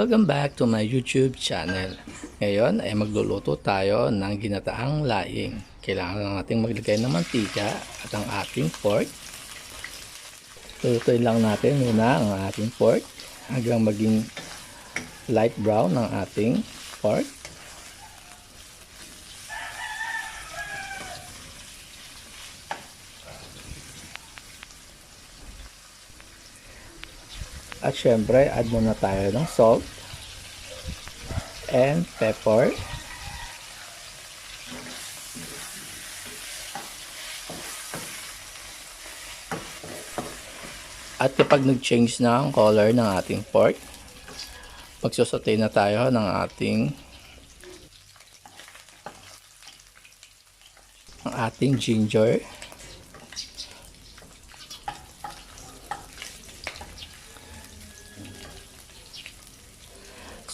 Welcome back to my YouTube channel. Ngayon ay magluluto tayo ng ginataang laing. Kailangan lang natin maglagay ng mantika at ang ating pork. Lulutuin lang natin muna ang ating pork hanggang maging light brown ang ating pork. At syempre, add muna tayo ng salt and pepper. At kapag nag-change na ang color ng ating pork, magsasaute na tayo ng ating ginger.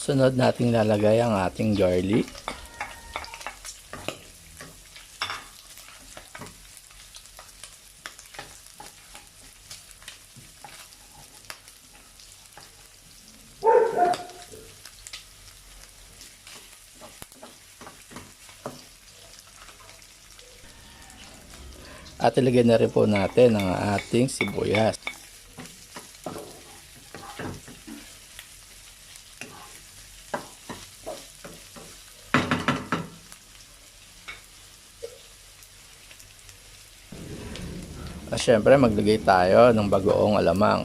Sunod nating lalagay ang ating garlic. At ilagay na rin po natin ang ating sibuyas. At syempre maglagay tayo ng bagoong alamang.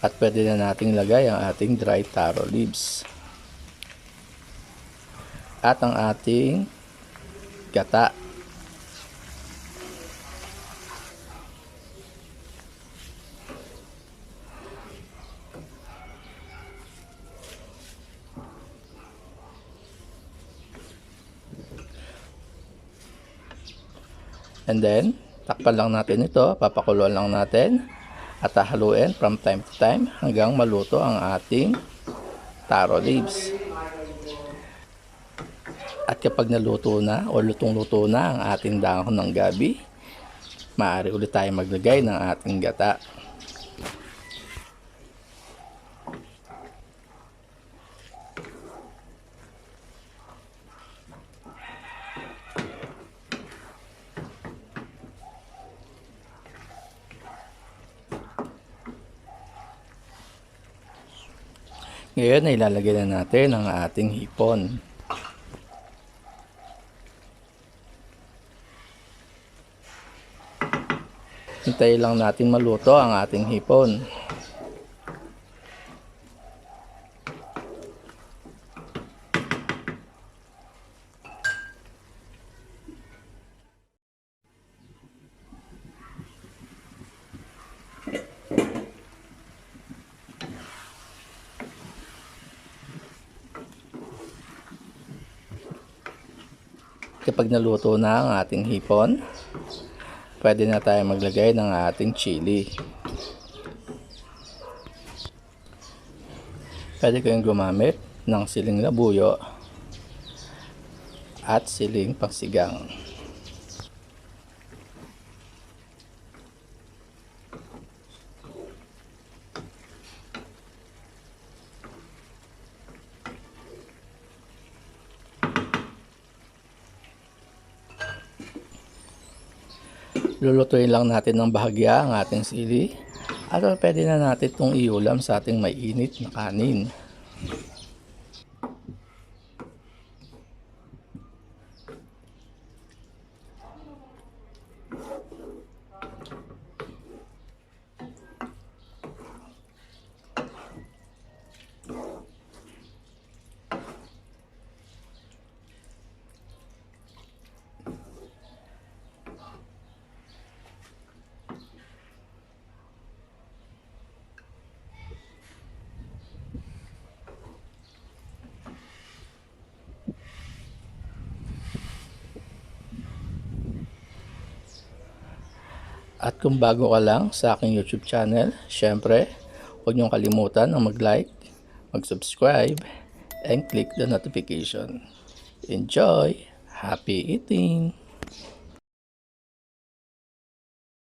At pwede na nating lagay ang ating dry taro leaves. At ang ating gata. And then, takpan lang natin ito, papakuluan lang natin at haluin from time to time hanggang maluto ang ating taro leaves. At kapag naluto na o lutong-luto na ang ating dahon ng gabi, maaari ulit tayo maglagay ng ating gata. Ngayon ay ilalagay na natin ang ating hipon. Hintayin lang natin maluto ang ating hipon. Kapag naluto na ang ating hipon, pwede na tayo maglagay ng ating chili. Pwede kayong gumamit ng siling labuyo at siling pangsigang. Lulutuin lang natin ng bahagya ang ating sili at pwede na natin itong iulam sa ating mainit na kanin. At kung bago ka lang sa aking YouTube channel, syempre, huwag niyong kalimutan na mag-like, mag-subscribe, and click the notification. Enjoy! Happy eating!